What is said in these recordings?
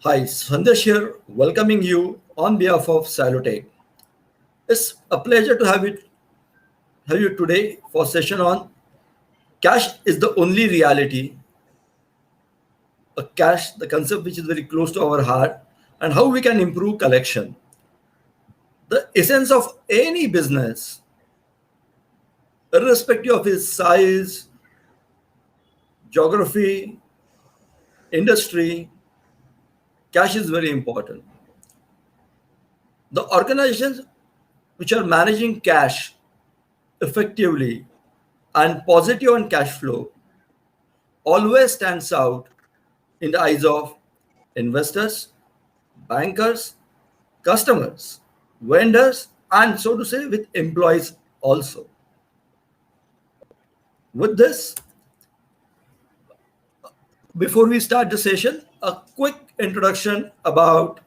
Hi, Sandesh here, welcoming you on behalf of Salotech. It's a pleasure to have you today for session on cash is the only reality, a cash, the concept which is very close to our heart, and how we can improve collection. The essence of any business, irrespective of its size, geography, industry, cash is very important. The organizations which are managing cash effectively and positive on cash flow always stands out in the eyes of investors, bankers, customers, vendors, and so to say, with employees also. With this, before we start the session, a quick introduction about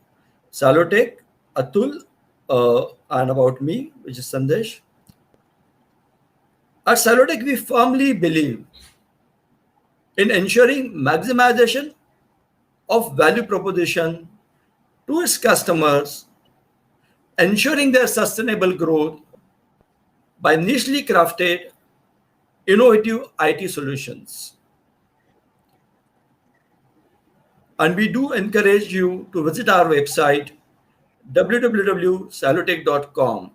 Salotech, Atul, and about me, which is Sandesh. At Salotech, we firmly believe in ensuring maximization of value proposition to its customers, ensuring their sustainable growth by nichely crafted innovative IT solutions. And we do encourage you to visit our website www.salutech.com.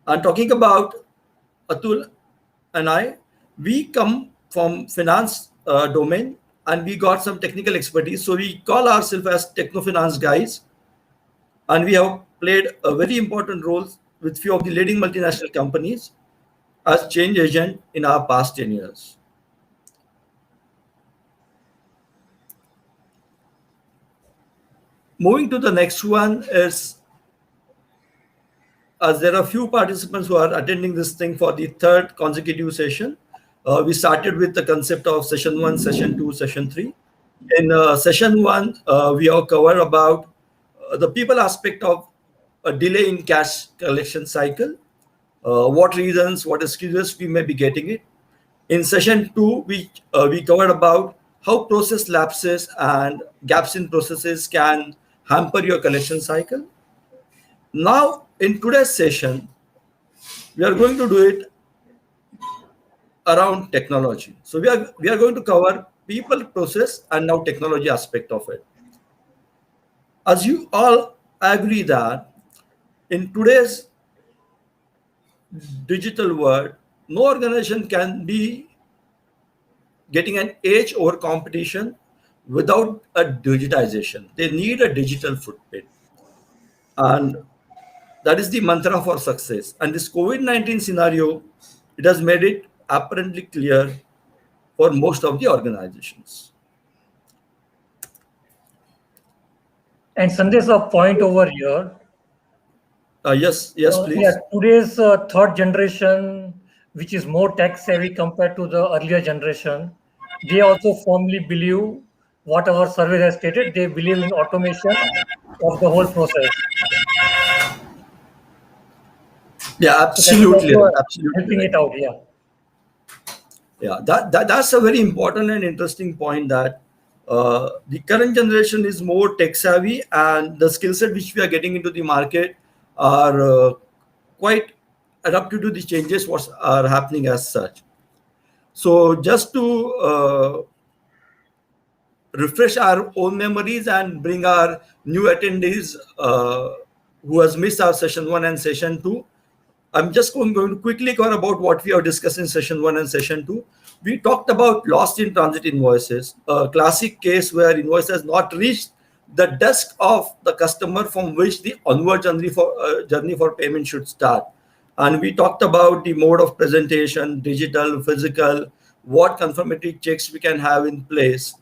And talking about Atul and I, we come from finance domain and we got some technical expertise. So we call ourselves as techno finance guys, and we have played a very important role with few of the leading multinational companies as change agent in our past 10 years. Moving to the next one is, as there are few participants who are attending this thing for the third consecutive session. We started with the concept of session 1, session 2, session 3. In session 1, we have covered about the people aspect of a delay in cash collection cycle, what reasons, what excuses we may be getting it. In session 2, we covered about how process lapses and gaps in processes can hamper your collection cycle. Now, in today's session, we are going to do it around technology. So we are going to cover people, process, and now technology aspect of it. As you all agree that in today's digital world, no organization can be getting an edge over competition without a digitization. They need a digital footprint. And that is the mantra for success. And this COVID-19 scenario, it has made it apparently clear for most of the organizations. And Sandesh, a point over here. Yes, Yeah, please. today's third generation, which is more tech savvy compared to the earlier generation, they also firmly believe what our survey has stated. They believe in automation of the whole process. Yeah, So that is absolutely also right. Absolutely helping right. it out. Yeah. Yeah, that's a very important and interesting point that the current generation is more tech savvy and the skill set which we are getting into the market are quite adapted to the changes what are happening as such. So just to refresh our own memories and bring our new attendees who has missed our session 1 and session 2, I'm just going to quickly cover about what we have discussed in session 1 and session 2. We talked about lost in transit invoices, a classic case where invoice has not reached the desk of the customer from which the onward journey for payment should start. And we talked about the mode of presentation, digital, physical, what confirmatory checks we can have in place.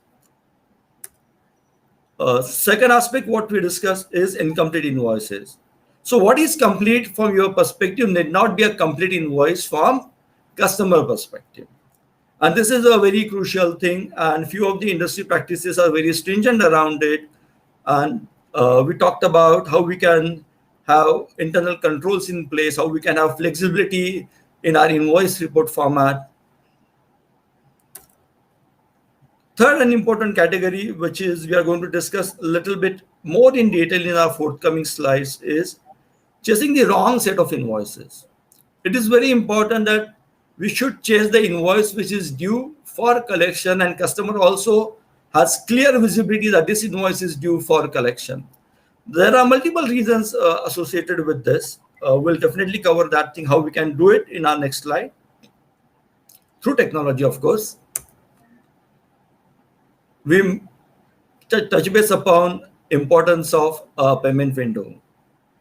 Second aspect, what we discussed is incomplete invoices. So what is complete from your perspective need not be a complete invoice from customer perspective. And this is a very crucial thing. And few of the industry practices are very stringent around it. And we talked about how we can have internal controls in place, how we can have flexibility in our invoice report format. third and important category, which is we are going to discuss a little bit more in detail in our forthcoming slides, is chasing the wrong set of invoices. It is very important that we should chase the invoice which is due for collection, and customer also has clear visibility that this invoice is due for collection. There are multiple reasons associated with this. We'll definitely cover that thing, how we can do it in our next slide through technology, of course. We touch base upon importance of a payment window,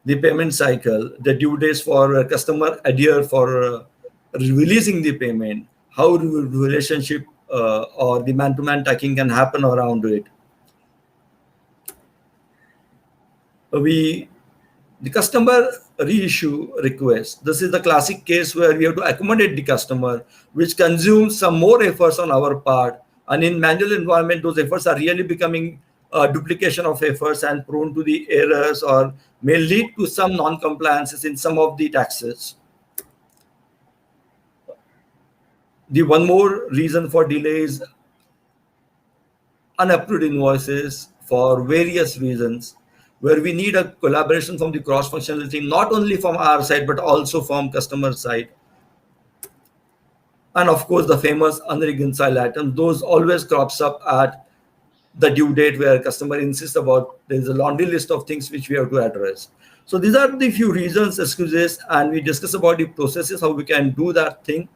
the payment cycle, the due days for a customer adhere for releasing the payment, how relationship or the man-to-man tracking can happen around it. The customer reissue request. This is the classic case where we have to accommodate the customer, which consumes some more efforts on our part. And in manual environment, those efforts are really becoming duplication of efforts and prone to the errors, or may lead to some non-compliances in some of the taxes. The one more reason for delay is unapproved invoices for various reasons, where we need a collaboration from the cross-functional team, not only from our side, but also from customer side. And of course, the famous unreconciled items, those always crops up at the due date where customer insists about there's a laundry list of things which we have to address. So these are the few reasons, excuses, and we discuss about the processes, how we can do that thing.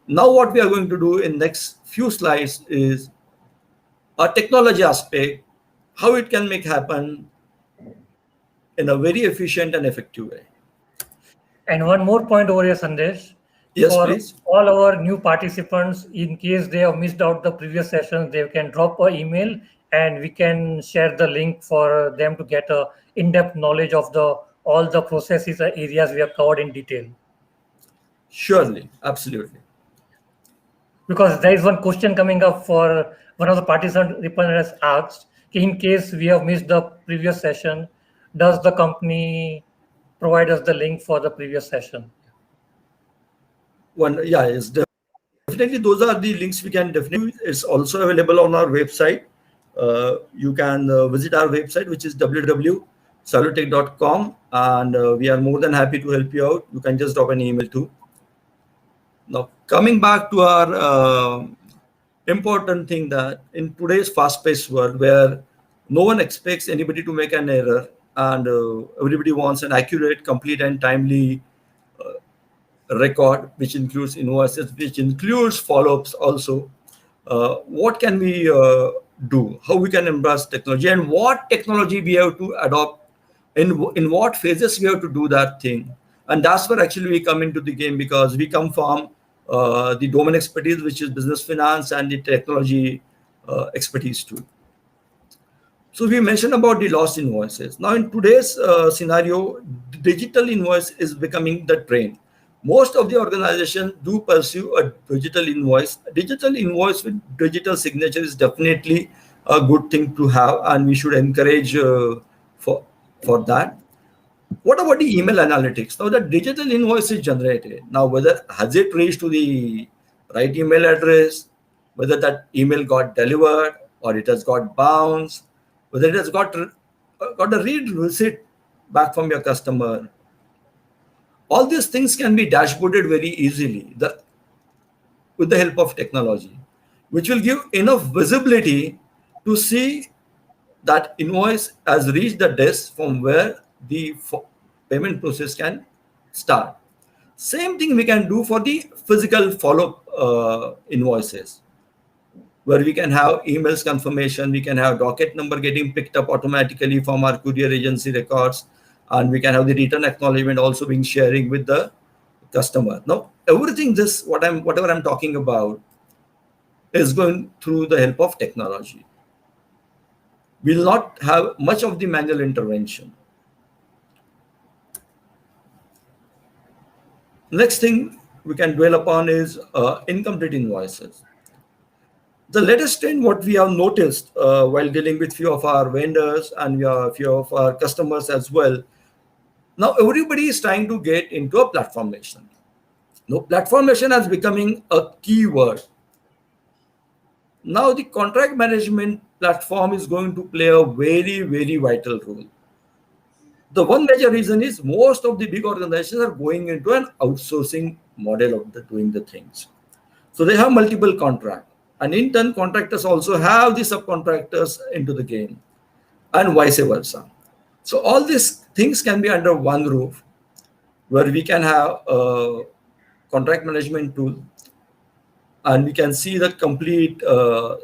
Now what we are going to do in next few slides is a technology aspect, how it can make happen in a very efficient and effective way. And one more point over here, Sandesh. Yes, For please. all our new participants, in case they have missed out the previous sessions, they can drop an email and we can share the link for them to get a in-depth knowledge of the all the processes areas we have covered in detail. Surely, absolutely. Because there is one question coming up for one of the participants asked, in case we have missed the previous session, does the company provide us the link for the previous session? Yeah, it's definitely those are the links we can definitely. It's also available on our website. You can visit our website, which is www.salutech.com, and we are more than happy to help you out. You can just drop an email too. Now, coming back to our important thing, that in today's fast-paced world where no one expects anybody to make an error, and everybody wants an accurate, complete, and timely record, which includes invoices, which includes follow-ups also. What can we do? How we can embrace technology, and what technology we have to adopt, in what phases we have to do that thing. And that's where actually we come into the game, because we come from the domain expertise, which is business finance, and the technology expertise too. So we mentioned about the lost invoices. Now in today's scenario, digital invoice is becoming the trend. Most of the organizations do pursue a digital invoice. A digital invoice with digital signature is definitely a good thing to have, and we should encourage for that. What about the email analytics? Now the digital invoice is generated. Now whether has it reached to the right email address, whether that email got delivered or it has got bounced, whether it has got a read receipt back from your customer. All these things can be dashboarded very easily with the help of technology, which will give enough visibility to see that invoice has reached the desk from where the payment process can start. Same thing we can do for the physical follow-up invoices, where we can have emails confirmation, we can have docket number getting picked up automatically from our courier agency records, and we can have the return acknowledgement also being sharing with the customer. Now, everything whatever I'm talking about is going through the help of technology. We'll not have much of the manual intervention. Next thing we can dwell upon is incomplete invoices. The latest trend, what we have noticed while dealing with few of our vendors and few of our customers as well. Now everybody is trying to get into a platformation. Now platformation is becoming a key word. Now the contract management platform is going to play a very, very vital role. The one major reason is most of the big organizations are going into an outsourcing model of doing the things. So they have multiple contracts. And in turn, contractors also have the subcontractors into the game and vice versa. So all these things can be under one roof where we can have a contract management tool and we can see the complete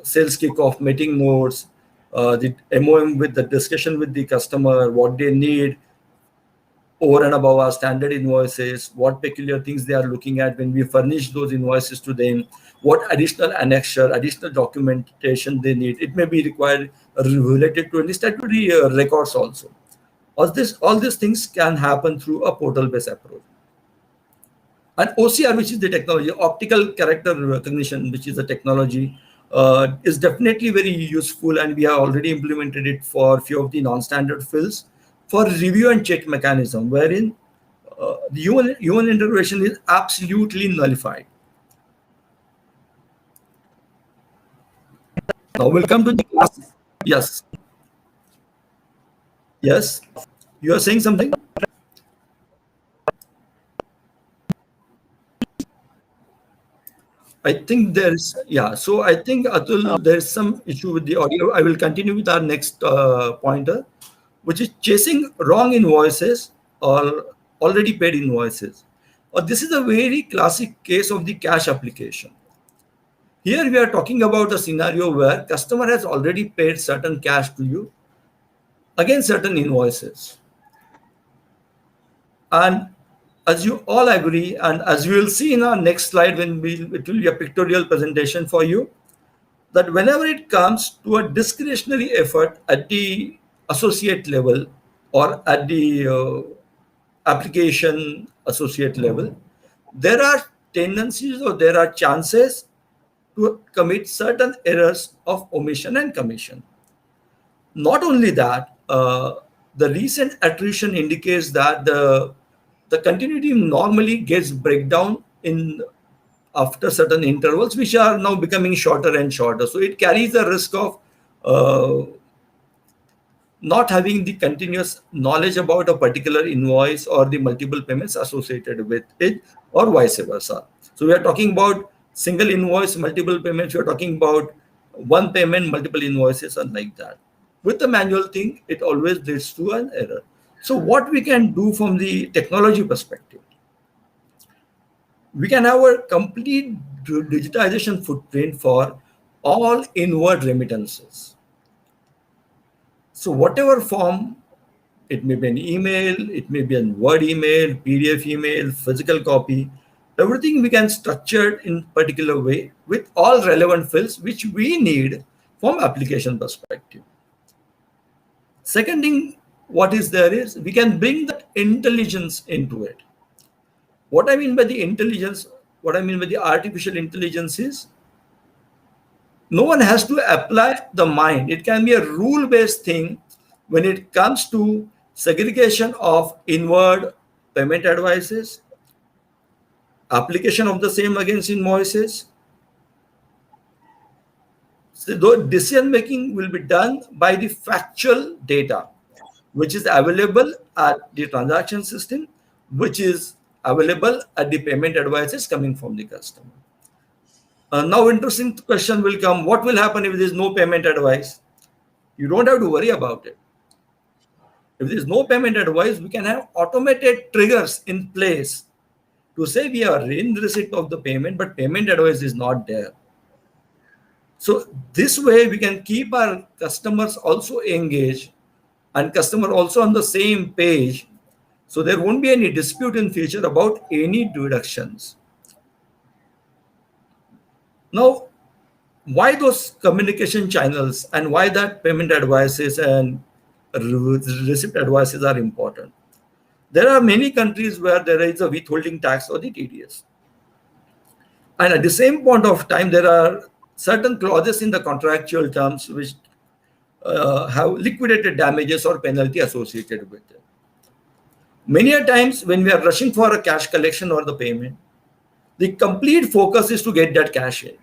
sales kickoff meeting notes, the MOM with the discussion with the customer, what they need over and above our standard invoices, what peculiar things they are looking at when we furnish those invoices to them, what additional annexure, additional documentation they need. It may be required related to any statutory records also. All these things can happen through a portal-based approach. And OCR, which is the technology, optical character recognition, which is the technology, is definitely very useful, and we have already implemented it for a few of the non-standard fields for review and check mechanism, wherein the human intervention is absolutely nullified. Now we'll come to the class. Yes. Yes. You are saying something? I think there's, yeah. So I think, Atul, there's some issue with the audio. I will continue with our next pointer, which is chasing wrong invoices or already paid invoices. This is a very classic case of the cash application. Here we are talking about a scenario where customer has already paid certain cash to you against certain invoices. And as you all agree, and as you will see in our next slide, it will be a pictorial presentation for you, that whenever it comes to a discretionary effort at the associate level or at the application associate level, there are tendencies or there are chances to commit certain errors of omission and commission. Not only that, the recent attrition indicates that the continuity normally gets breakdown in after certain intervals, which are now becoming shorter and shorter. So it carries the risk of not having the continuous knowledge about a particular invoice or the multiple payments associated with it, or vice versa. So we are talking about single invoice, multiple payments. We are talking about one payment, multiple invoices, and like that. With the manual thing, it always leads to an error. So what we can do from the technology perspective, we can have a complete digitization footprint for all inward remittances. So whatever form, it may be an email, it may be a Word email, PDF email, physical copy, everything we can structure in particular way with all relevant fields which we need from application perspective. Second thing, what is there is we can bring that intelligence into it. What I mean by the intelligence, what I mean by the artificial intelligence is no one has to apply the mind. It can be a rule-based thing when it comes to segregation of inward payment advices, application of the same against invoices. So the decision making will be done by the factual data, which is available at the transaction system, which is available at the payment advices coming from the customer. Now, interesting question will come. What will happen if there is no payment advice? You don't have to worry about it. If there is no payment advice, we can have automated triggers in place to say we are in receipt of the payment, but payment advice is not there. So this way we can keep our customers also engaged and customer also on the same page. So there won't be any dispute in future about any deductions. Now, why those communication channels and why that payment advices and receipt advices are important? There are many countries where there is a withholding tax or the TDS. And at the same point of time, there are certain clauses in the contractual terms which have liquidated damages or penalty associated with it. Many a times when we are rushing for a cash collection or the payment, the complete focus is to get that cash in.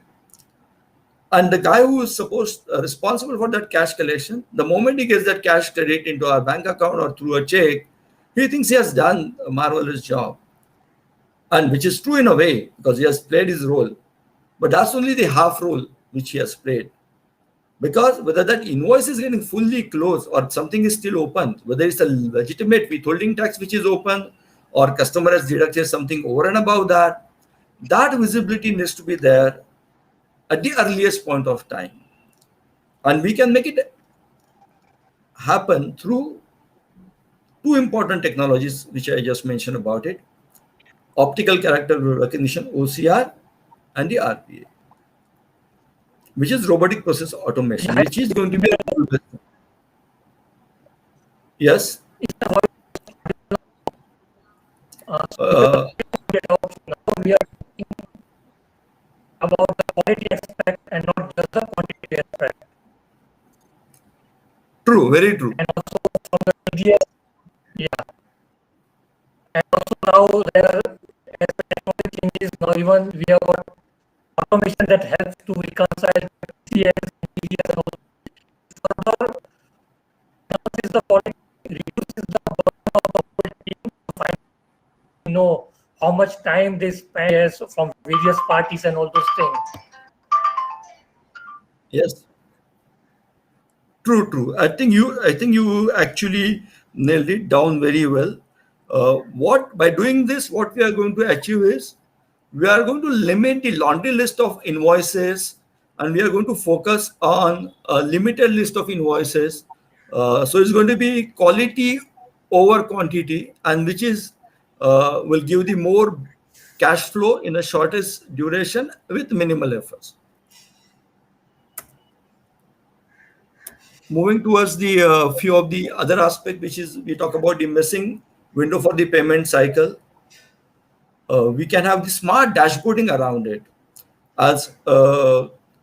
And the guy who is supposed responsible for that cash collection, the moment he gets that cash credit into our bank account or through a check, he thinks he has done a marvelous job. And which is true in a way, because he has played his role. But that's only the half role which he has played. Because whether that invoice is getting fully closed or something is still open, whether it's a legitimate withholding tax which is open or customer has deducted something over and above that, that visibility needs to be there at the earliest point of time. And we can make it happen through two important technologies which I just mentioned about it: optical character recognition, OCR, and the RPA, which is robotic process automation, which is going to be a yes. Uh, We are thinking about the quality aspect and not just the quantity aspect. True, very true. And also from the previous, yeah. And also now there, as the technology changes, now even we have got automation that helps to reconcile CS, TDS, and all. Further, enhances the quality, reduces the burden of the whole team to find, how much time they spend from various parties and all those things. Yes, true, true. I think you actually nailed it down very well. What by doing this, what we are going to achieve is we are going to limit the laundry list of invoices, and we are going to focus on a limited list of invoices. So it's going to be quality over quantity, and which is will give the more cash flow in the shortest duration with minimal efforts. Moving towards the few of the other aspect, which is we talk about the missing window for the payment cycle. We can have the smart dashboarding around it as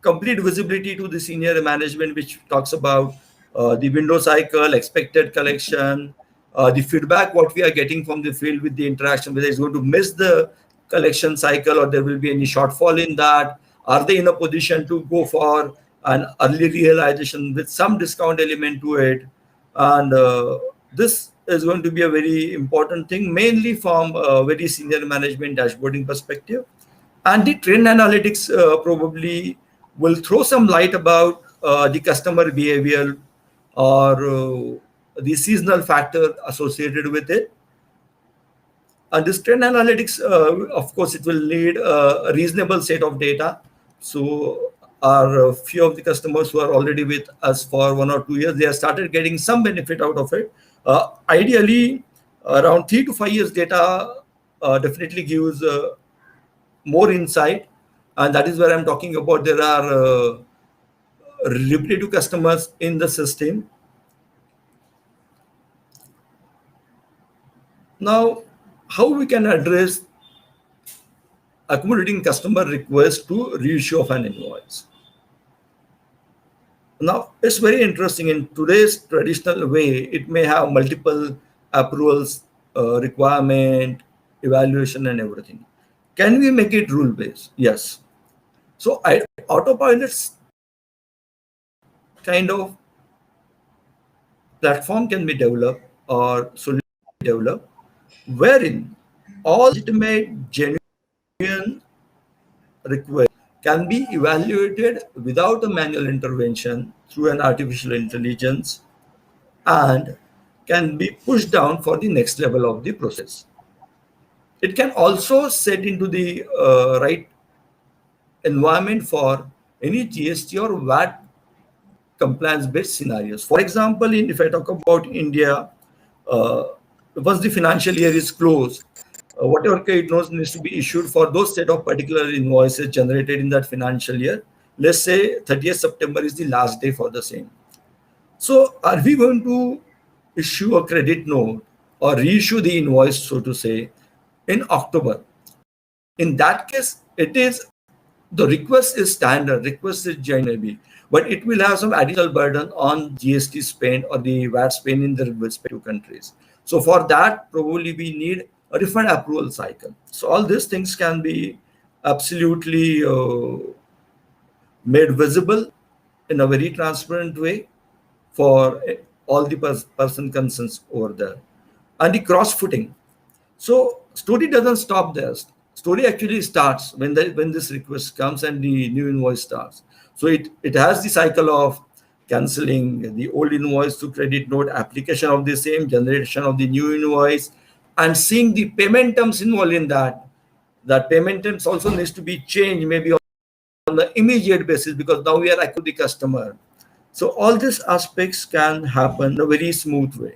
complete visibility to the senior management, which talks about the window cycle, expected collection, the feedback what we are getting from the field with the interaction, whether it's going to miss the collection cycle or there will be any shortfall in that. Are they in a position to go for an early realization with some discount element to it? And this is going to be a very important thing, mainly from a very senior management dashboarding perspective. And the trend analytics probably will throw some light about the customer behavior or the seasonal factor associated with it. And this trend analytics, of course, it will need a reasonable set of data. So our few of the customers who are already with us for 1 or 2 years, they have started getting some benefit out of it. Ideally, around 3 to 5 years data definitely gives more insight, and that is where I'm talking about. There are repetitive customers in the system. Now, how we can address accumulating customer requests to reissue of an invoice? Now, it's very interesting. In today's traditional way, it may have multiple approvals, requirement, evaluation, and everything. Can we make it rule based? Yes. So autopilot's kind of platform can be developed or solution developed wherein all legitimate, genuine requests can be evaluated without a manual intervention through an artificial intelligence and can be pushed down for the next level of the process. It can also set into the right environment for any GST or VAT compliance-based scenarios. For example, if I talk about India, uh, once the financial year is closed, whatever credit notes needs to be issued for those set of particular invoices generated in that financial year. Let's say 30th September is the last day for the same. So are we going to issue a credit note or reissue the invoice, so to say, in October? In that case, it is the request is standard, request is genuine, but it will have some additional burden on GST spend or the VAT spend in the respective countries. So for that, probably we need a different approval cycle. So all these things can be absolutely made visible in a very transparent way for all the person concerns over there. And the cross footing. So story doesn't stop there. Story actually starts when this request comes and the new invoice starts. So it has the cycle of canceling the old invoice to credit note, application of the same, generation of the new invoice, and seeing the payment terms involved in that. That payment terms also needs to be changed maybe on the immediate basis because now we are active the customer. So all these aspects can happen in a very smooth way.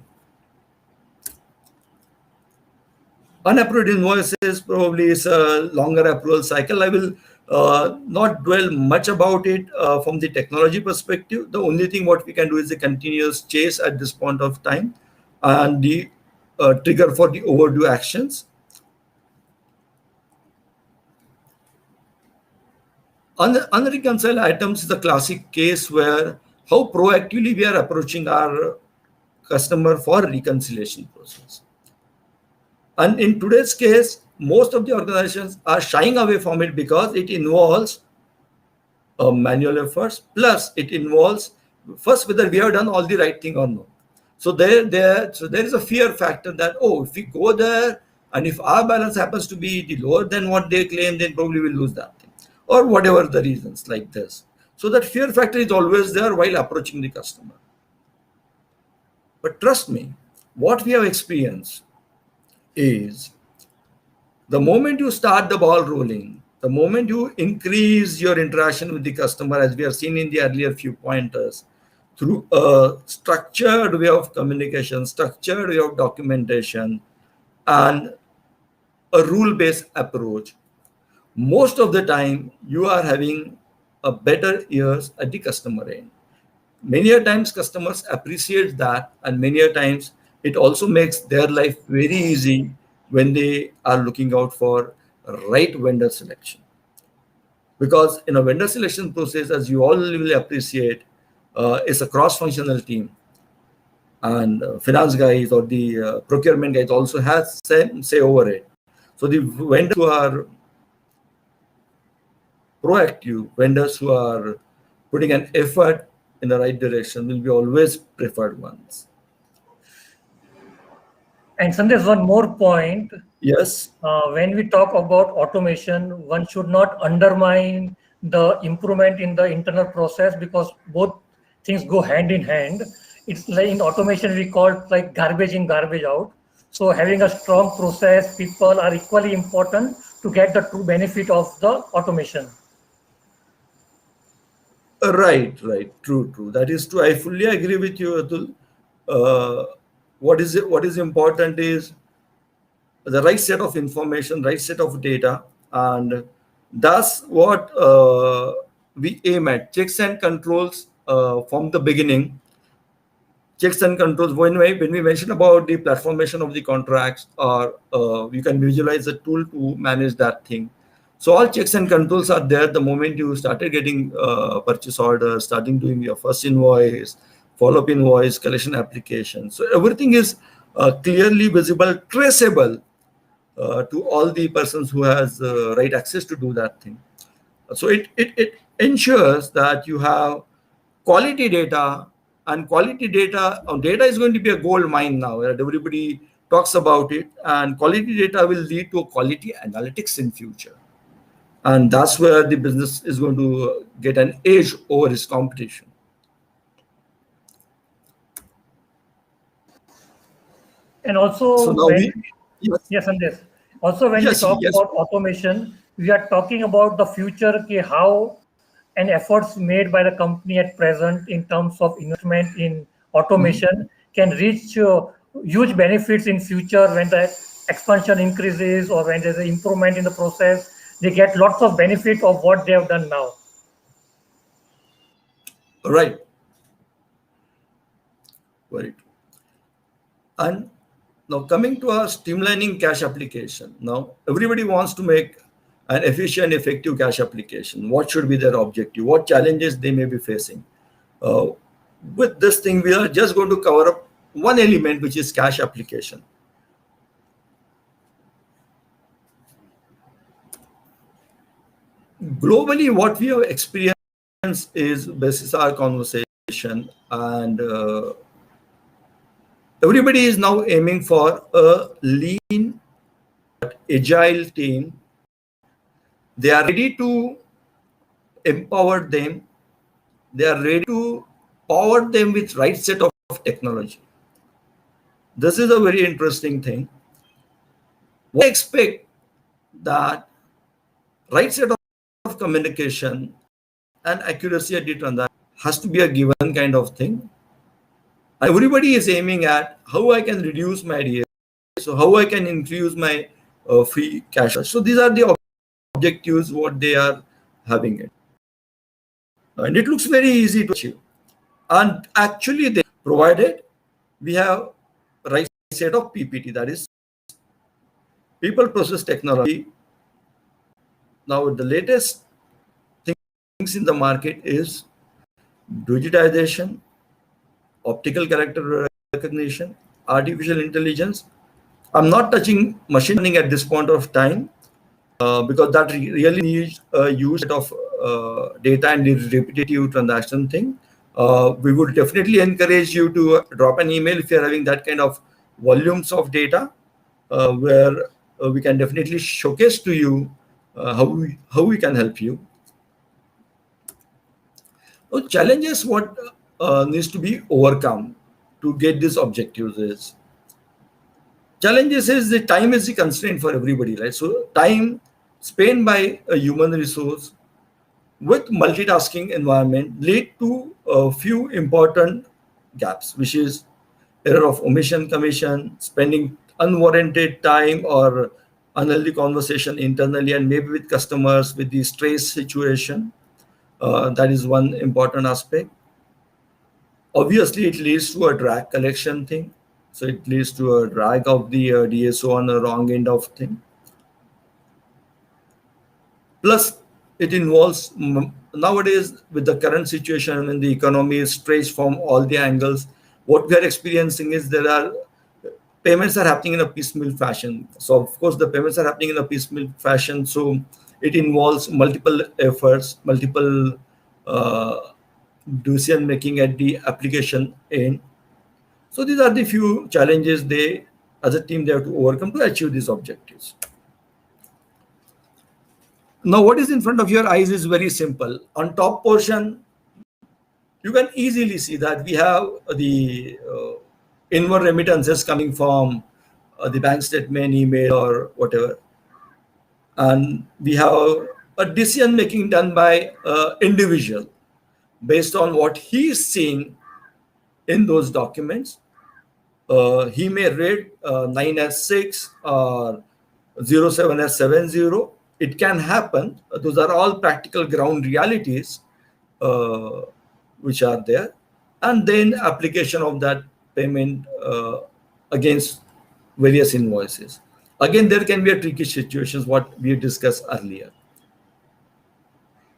Unapproved invoices probably is a longer approval cycle. I will not dwell much about it from the technology perspective. The only thing what we can do is a continuous chase at this point of time and the trigger for the overdue actions. Unreconciled items is the classic case where how proactively we are approaching our customer for reconciliation process. And in today's case, most of the organizations are shying away from it because it involves manual efforts, plus it involves first whether we have done all the right thing or not. So there is a fear factor that, oh, if we go there and if our balance happens to be the lower than what they claim, then probably we'll lose that thing, or whatever the reasons like this. So that fear factor is always there while approaching the customer. But trust me, what we have experienced is the moment you start the ball rolling, the moment you increase your interaction with the customer, as we have seen in the earlier few pointers, through a structured way of communication, structured way of documentation, and a rule-based approach, most of the time you are having a better ears at the customer end. Many a times customers appreciate that, and many a times it also makes their life very easy when they are looking out for right vendor selection. Because in a vendor selection process, as you all will appreciate, it's a cross-functional team, and finance guys or the procurement guys also has same say over it. So the vendors who are proactive, vendors who are putting an effort in the right direction will be always preferred ones. And Sandesh, one more point. Yes. When we talk about automation, one should not undermine the improvement in the internal process because both things go hand in hand. It's like in automation, we call it like garbage in, garbage out. So having a strong process, people are equally important to get the true benefit of the automation. Right. True. That is true. I fully agree with you, Atul. What is important is the right set of information, right set of data, and that's what we aim at. Checks and controls from the beginning. Checks and controls. When we mention about the platformation of the contracts, or you can visualize a tool to manage that thing. So all checks and controls are there the moment you started getting purchase order, starting doing your first invoice, follow-up invoice, collection application. So everything is clearly visible, traceable to all the persons who has right access to do that thing. So it ensures that you have quality data, and quality data is going to be a gold mine now. Right? Everybody talks about it, and quality data will lead to quality analytics in future. And that's where the business is going to get an edge over its competition. And So also now when we, yes, yes, Sandesh. Also, when we yes, talk yes. about automation, we are talking about the future, okay, how and efforts made by the company at present in terms of investment in Mhm. automation can reach huge benefits in future when the expansion increases or when there's an improvement in the process. They get lots of benefit of what they have done now. Right, very true. And now coming to our streamlining cash application. Now everybody wants to make an efficient, effective cash application. What should be their objective? What challenges they may be facing? Uh, with this thing, we are just going to cover up one element, which is cash application. Globally, what we have experienced is basis our conversation, and everybody is now aiming for a lean, agile team. They are ready to empower them. They are ready to power them with right set of technology. This is a very interesting thing. We expect that right set of communication and accuracy at the transaction has to be a given kind of thing. Everybody is aiming at how I can reduce my DA, so how I can increase my free cash. So these are the objectives what they are having it, and it looks very easy to achieve. And actually, they provided we have right set of PPT, that is people process technology. Now the latest things in the market is digitization, optical character recognition, artificial intelligence. I'm not touching machine learning at this point of time because that really needs a use of data and the repetitive transaction thing. We would definitely encourage you to drop an email if you're having that kind of volumes of data, where we can definitely showcase to you how we can help you. So challenges what needs to be overcome to get these objectives is, challenges is the time is the constraint for everybody, right? So time spent by a human resource with multitasking environment lead to a few important gaps, which is error of omission commission, spending unwarranted time or unhealthy conversation internally and maybe with customers with the stress situation. That is one important aspect. Obviously, it leads to a drag collection thing. So it leads to a drag of the DSO on the wrong end of thing. Plus, it involves nowadays with the current situation when the economy is stretched from all the angles. What we are experiencing is there are payments are happening in a piecemeal fashion. So of course, the payments are happening in a piecemeal fashion. So it involves multiple efforts, multiple decision making at the application end. So these are the few challenges they, as a team, they have to overcome to achieve these objectives. Now, what is in front of your eyes is very simple. On top portion, you can easily see that we have the inward remittances coming from the bank statement, email, or whatever. And we have a decision making done by individual based on what he is seeing in those documents. He may read 9 as 6 or 07 as 70. It can happen. Those are all practical ground realities which are there. And then application of that payment against various invoices. Again, there can be a tricky situations, what we discussed earlier.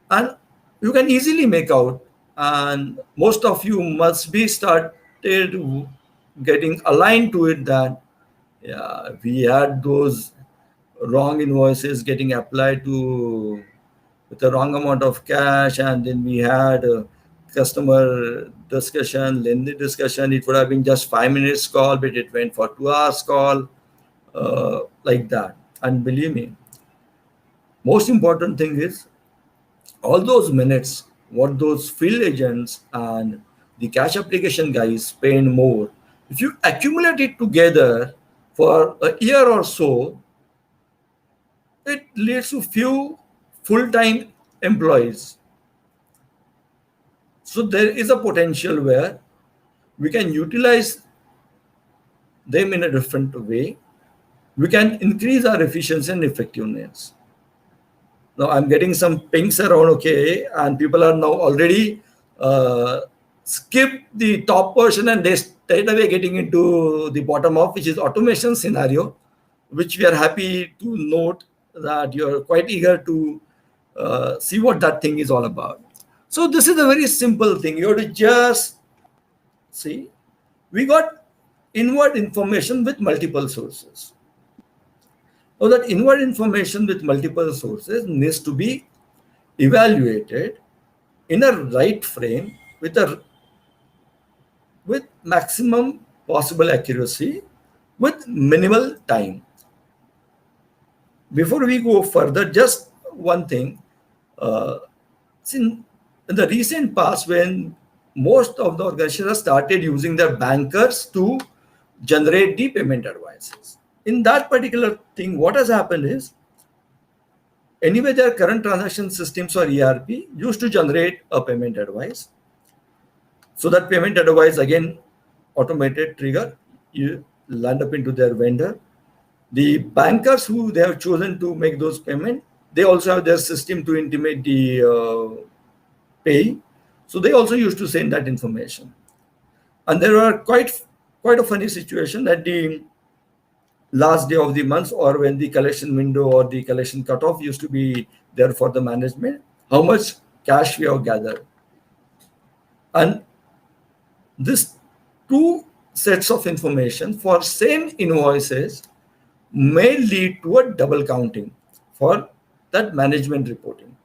And you can easily make out, and most of you must be started getting aligned to it, that yeah, we had those wrong invoices getting applied to with the wrong amount of cash, and then we had a customer discussion, lengthy discussion. It would have been just 5 minutes call, but it went for 2 hours call, like that. And believe me, most important thing is all those minutes what those field agents and the cash application guys spend more, if you accumulate it together for a year or so, it leads to few full-time employees. So there is a potential where we can utilize them in a different way. We can increase our efficiency and effectiveness. Now I'm getting some pings around, okay, and people are now already skip the top portion and they straight away getting into the bottom of, which is automation scenario, which we are happy to note that you're quite eager to see what that thing is all about. So this is a very simple thing. You have to just see, we got inward information with multiple sources. So that inward information with multiple sources needs to be evaluated in a right frame with maximum possible accuracy with minimal time. Before we go further, just one thing. Uh, in, in the recent past, when most of the organizations have started using their bankers to generate the payment advices. In that particular thing, what has happened is, anyway, their current transaction systems or ERP used to generate a payment advice. So that payment advice again automated trigger, you land up into their vendor. The bankers who they have chosen to make those payments, they also have their system to intimate the pay. So they also used to send that information. And there are quite a funny situation that the last day of the month, or when the collection window or the collection cutoff used to be there for the management, how much cash we have gathered. And this two sets of information for same invoices may lead to a double counting for that management reporting.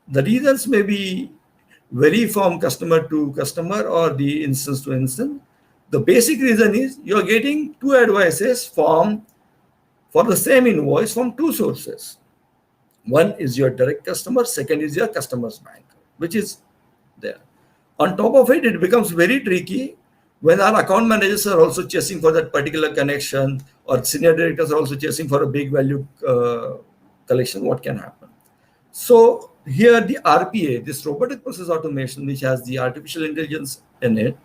The reasons may be vary from customer to customer or the instance to instance. The basic reason is you're getting two advices for the same invoice from two sources. One is your direct customer, second is your customer's bank, which is there. On top of it, it becomes very tricky when our account managers are also chasing for that particular connection, or senior directors are also chasing for a big value collection. What can happen? So here the RPA, this robotic process automation, which has the artificial intelligence in it,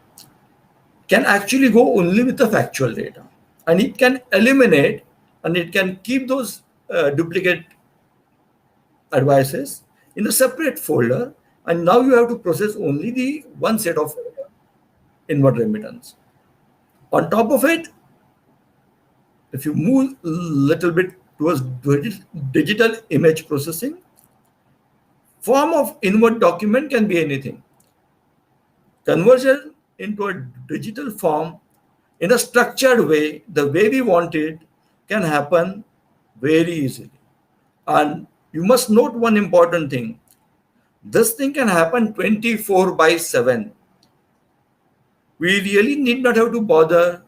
can actually go only with the factual data, and it can eliminate and it can keep those duplicate advices in a separate folder, and now you have to process only the one set of inward remittance. On top of it, if you move a little bit towards digital image processing, form of inward document can be anything. Conversion into a digital form in a structured way, the way we want it, can happen very easily. And you must note one important thing. This thing can happen 24/7. We really need not have to bother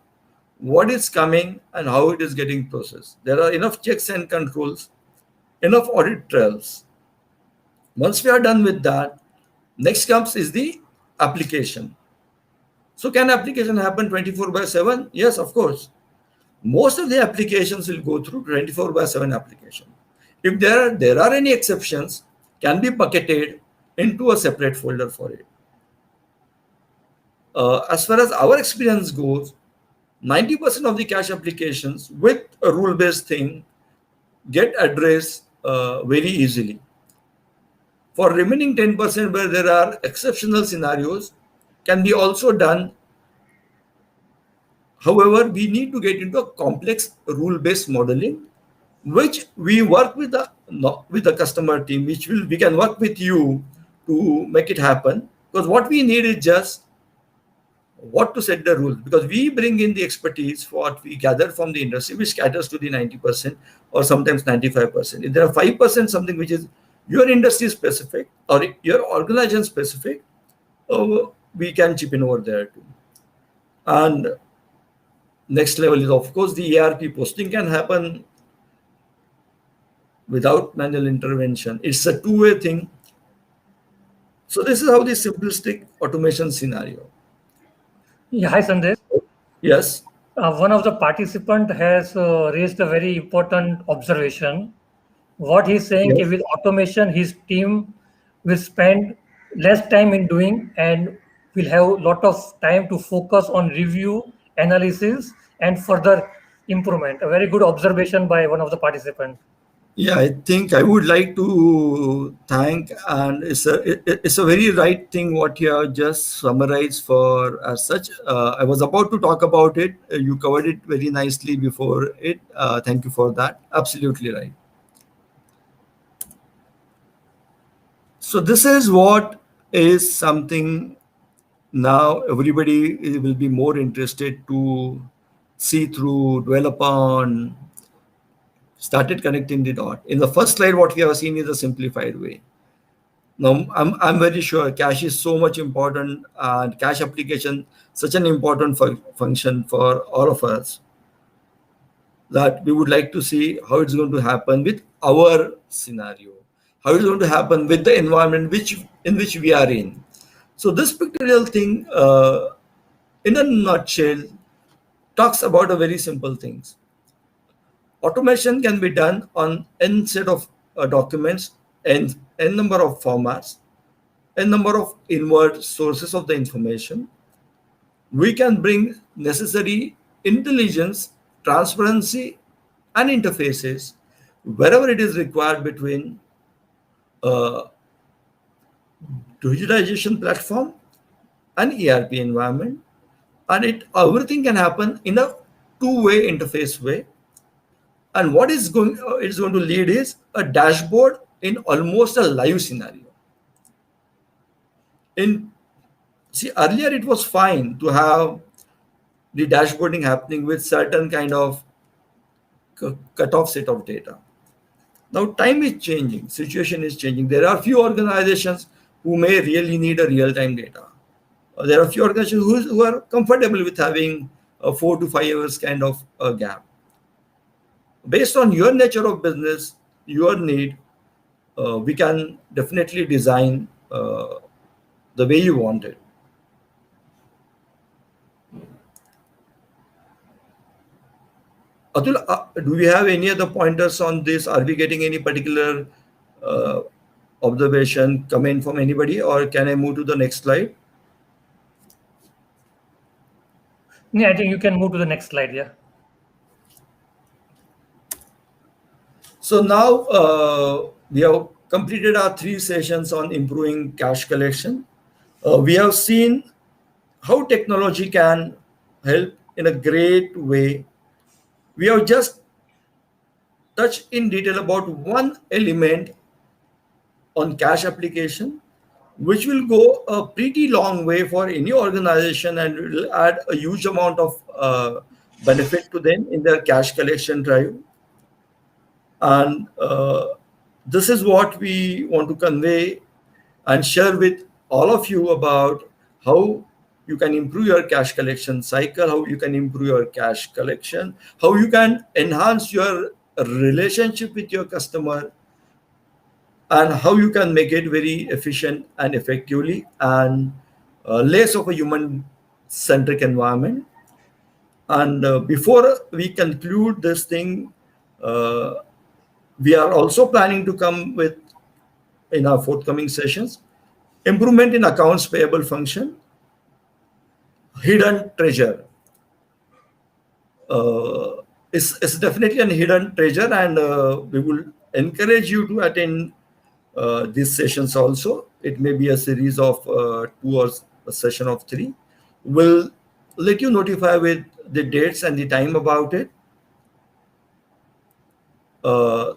what is coming and how it is getting processed. There are enough checks and controls, enough audit trails. Once we are done with that, next comes is the application. So can application happen 24/7? Yes, of course. Most of the applications will go through 24/7 application. If there are any exceptions, can be bucketed into a separate folder for it. As far as our experience goes, 90% of the cash applications with a rule-based thing get addressed very easily. For remaining 10%, where there are exceptional scenarios, can be also done. However, we need to get into a complex rule-based modeling, which we work with the customer team, which we can work with you to make it happen. Because what we need is just what to set the rules, because we bring in the expertise for what we gather from the industry, which caters to the 90% or sometimes 95%. If there are 5% something which is your industry specific or your organization specific, we can chip in over there too. And next level is, of course, the ERP posting can happen without manual intervention. It's a two-way thing. So this is how the simplistic automation scenario. Yeah, hi Sandesh. Yes. One of the participant has raised a very important observation. What he's saying is, Yes. with automation, his team will spend less time in doing and will have a lot of time to focus on review, analysis, and further improvement. A very good observation by one of the participants. Yeah, I think I would like to thank, and it's a very right thing what you have just summarized for as such. I was about to talk about it. You covered it very nicely before it. Thank you for that. Absolutely right. So this is what is something now everybody will be more interested to see through, dwell upon, started connecting the dot. In the first slide, what we have seen is a simplified way. Now, I'm very sure cache is so much important, and cache application such an important function for all of us, that we would like to see how it's going to happen with our scenario, how it's going to happen with the environment in which we are in. So this pictorial thing, in a nutshell, talks about a very simple things. Automation can be done on n set of documents, n number of formats, n number of inward sources of the information. We can bring necessary intelligence, transparency, and interfaces wherever it is required between a digitization platform and ERP environment, and everything can happen in a two-way interface way. And what is going it's going to lead is a dashboard in almost a live scenario. In See, earlier it was fine to have the dashboarding happening with certain kind of cut-off set of data. Now time is changing, situation is changing. There are few organizations who may really need a real-time data. There are few organizations who are comfortable with having a 4 to 5 hours kind of a gap. Based on your nature of business, your need, we can definitely design the way you want it. Atul, do we have any other pointers on this? Are we getting any particular uh, observation, comment from anybody, or can I move to the next slide? Yeah, I think you can move to the next slide. Yeah. So now we have completed our 3 sessions on improving cash collection. We have seen how technology can help in a great way. We have just touched in detail about one element on cash application, which will go a pretty long way for any organization and will add a huge amount of benefit to them in their cash collection drive. And this is what we want to convey and share with all of you about how you can improve your cash collection cycle, how you can improve your cash collection, how you can enhance your relationship with your customer, and how you can make it very efficient and effectively, and less of a human centric environment. And before we conclude this thing, uh, we are also planning to come with, in our forthcoming sessions, improvement in accounts payable function, hidden treasure. It's definitely a hidden treasure, and we will encourage you to attend these sessions also. It may be a series of 2 or a session of 3. We'll let you notify with the dates and the time about it.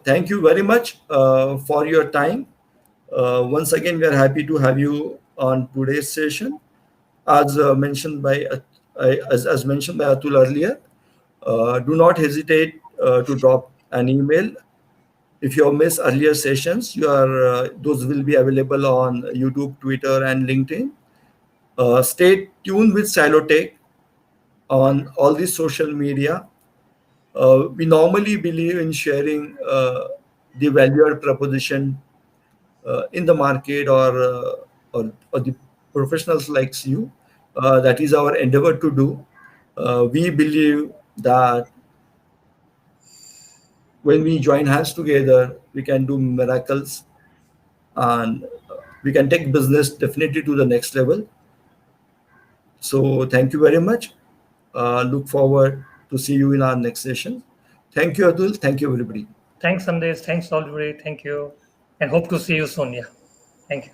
Thank you very much for your time. Once again, we are happy to have you on today's session. As mentioned by as mentioned by Atul earlier, do not hesitate to drop an email. If you have missed earlier sessions, those will be available on YouTube, Twitter, and LinkedIn. Stay tuned with Silotech on all these social media. We normally believe in sharing the value add proposition in the market, or the professionals like you. That is our endeavor to do. We believe that when we join hands together, we can do miracles, and we can take business definitely to the next level. So thank you very much. Look forward to see you in our next session. Thank you, Atul. Thank you, everybody. Thanks, Sandesh. Thanks, all. Thank you. And hope to see you soon. Yeah. Thank you.